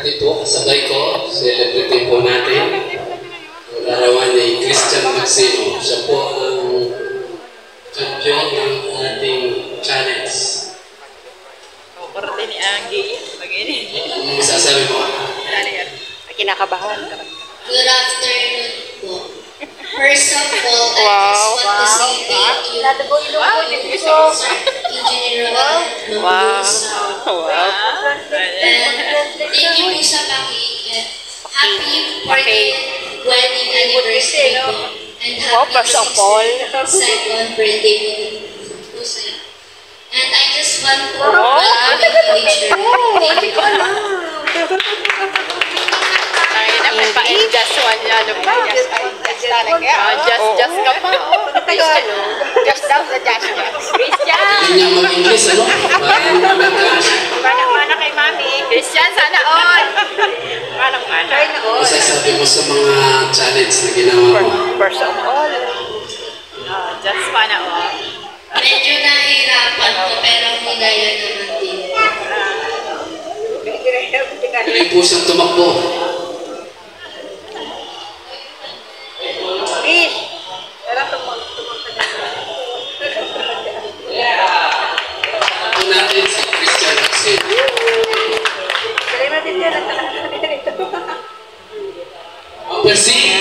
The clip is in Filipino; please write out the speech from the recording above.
Pati po, kasabay ko, celebrity po natin. Ang larawan ni Christian Maximo. Siya po ang champion ng ating challenge. Parte ni Angie. Mag-ini. Ano masasabi mo? Kinakabahan. Good afternoon po. First of all, I just want to say thank you to Sir Engineer Mabusa. And thank you po sa happy 40th wedding anniversary po. And happy 62nd birthday po sa iyo. And I just want to welcome you to each other. Thank you po. Just one yan. Just ka pa. Just daw sa just. Christian! Hindi niya mag-English, ano? Manang-mana kay Mami. Christian, sana all! Manang-mana. Masasabi mo sa mga challenge na ginawa mo? First of all. Just sana all. Medyo nahihirapan po, pero hinaya naman din. Galing po siyang tumakbo. Ito natin si Christian Maximo. Percy!